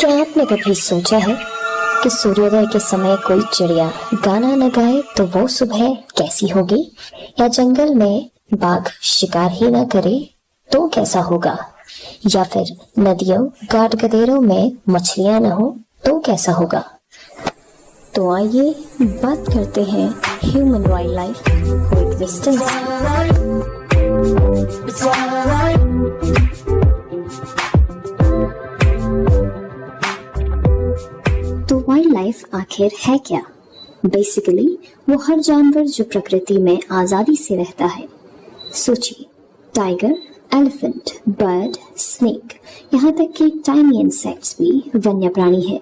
क्या आपने कभी सोचा है कि सूर्योदय के समय कोई चिड़िया गाना न गाए तो वो सुबह कैसी होगी? या जंगल में बाघ शिकार ही न करे तो कैसा होगा? या फिर नदियों गाड गदेरों में मछलियां न हो तो कैसा होगा? तो आइए बात करते हैं ह्यूमन वाइल्ड लाइफ कोएग्जिस्टेंस। तो वाइल्ड लाइफ आखिर है क्या? बेसिकली वो हर जानवर जो प्रकृति में आजादी से रहता है। सोचिए, टाइगर, एलिफेंट, बर्ड, स्नेक, यहाँ तक कि टाइनी इंसेक्ट्स भी वन्य प्राणी है।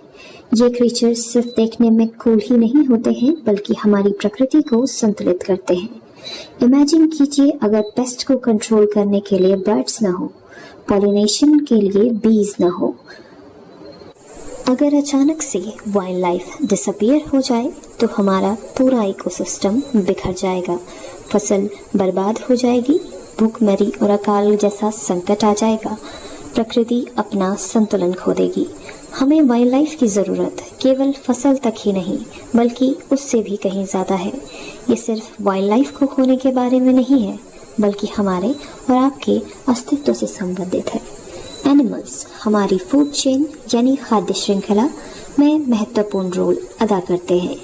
ये क्रीचर्स सिर्फ देखने में कूल ही नहीं होते हैं बल्कि हमारी प्रकृति को संतुलित करते हैं। इमेजिन कीजिए अगर पेस्ट को कंट्रोल करने के लिए बर्ड्स न हो, पॉलिनेशन के लिए बीज न हो, अगर अचानक से वाइल्ड लाइफ डिसअपीयर हो जाए तो हमारा पूरा इकोसिस्टम बिखर जाएगा, फसल बर्बाद हो जाएगी, भूखमरी और अकाल जैसा संकट आ जाएगा, प्रकृति अपना संतुलन खो देगी। हमें वाइल्ड लाइफ की ज़रूरत केवल फसल तक ही नहीं बल्कि उससे भी कहीं ज़्यादा है। ये सिर्फ वाइल्ड लाइफ को खोने के बारे में नहीं है बल्कि हमारे और आपके अस्तित्व से संबंधित है। एनिमल्स हमारी फूड चेन यानी खाद्य श्रृंखला में महत्वपूर्ण रोल अदा करते हैं।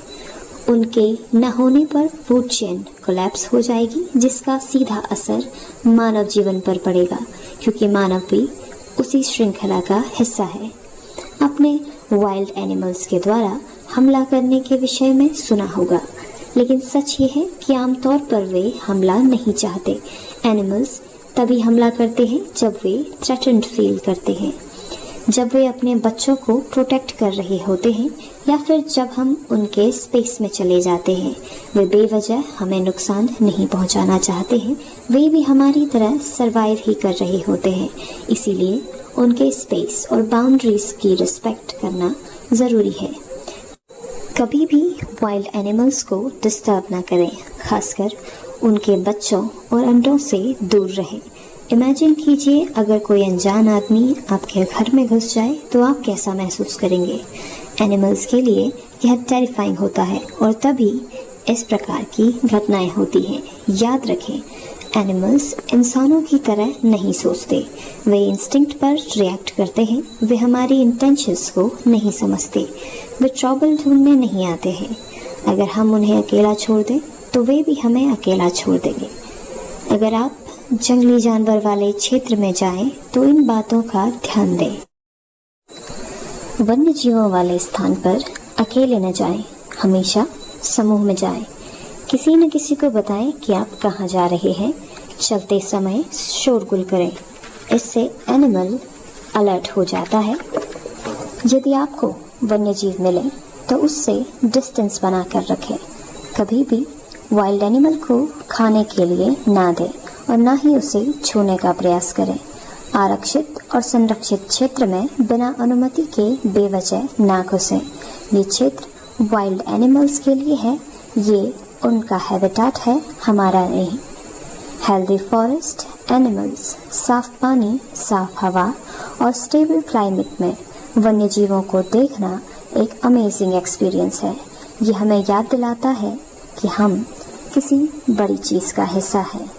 उनके न होने पर फूड चेन कोलैप्स हो जाएगी, जिसका सीधा असर मानव जीवन पर पड़ेगा क्योंकि मानव भी उसी श्रृंखला का हिस्सा है। अपने वाइल्ड एनिमल्स के द्वारा हमला करने के विषय में सुना होगा, लेकिन सच ये है कि आमतौर पर वे हमला नहीं चाहते। एनिमल्स तभी हमला करते हैं जब वे थ्रेटन्ड फील करते हैं, जब वे अपने बच्चों को प्रोटेक्ट कर रहे होते हैं या फिर जब हम उनके स्पेस में चले जाते हैं। वे बेवजह हमें नुकसान नहीं पहुंचाना चाहते हैं, वे भी हमारी तरह सरवाइव ही कर रहे होते हैं। इसीलिए उनके स्पेस और बाउंड्रीज की रिस्पेक्ट करना ज़रूरी है। कभी भी वाइल्ड एनिमल्स को डिस्टर्ब ना करें, खासकर उनके बच्चों और अंडों से दूर रहें। इमेजिन कीजिए अगर कोई अनजान आदमी आपके घर में घुस जाए तो आप कैसा महसूस करेंगे। एनिमल्स के लिए यह टेरिफाइंग होता है और तभी इस प्रकार की घटनाएं होती हैं। याद रखें, एनिमल्स इंसानों की तरह नहीं सोचते, वे इंस्टिंक्ट पर रिएक्ट करते हैं। वे हमारी इंटेंशंस को नहीं समझते, वे ट्रबल ढूंढने नहीं आते हैं। अगर हम उन्हें अकेला छोड़ दें तो वे भी हमें अकेला छोड़ देंगे। अगर आप जंगली जानवर वाले क्षेत्र में जाएं तो इन बातों का ध्यान दें। वन्य जीवों वाले स्थान पर अकेले न जाएं, हमेशा समूह में जाएं। किसी न किसी को बताएं कि आप कहाँ जा रहे हैं। चलते समय शोरगुल करें, इससे एनिमल अलर्ट हो जाता है। यदि आपको वन्य जीव मिले तो उससे डिस्टेंस बनाकर रखें। कभी भी वाइल्ड एनिमल को खाने के लिए ना दें और ना ही उसे छूने का प्रयास करें। आरक्षित और संरक्षित क्षेत्र में बिना अनुमति के बेवजह ना घुसें। ये क्षेत्र वाइल्ड एनिमल्स के लिए है, ये उनका हैबिटेट है, हमारा नहीं। हेल्दी फॉरेस्ट, एनिमल्स, साफ पानी, साफ हवा और स्टेबल क्लाइमेट में वन्य जीवों को देखना एक अमेजिंग एक्सपीरियंस है। ये हमें याद दिलाता है कि हम किसी बड़ी चीज़ का हिस्सा हैं।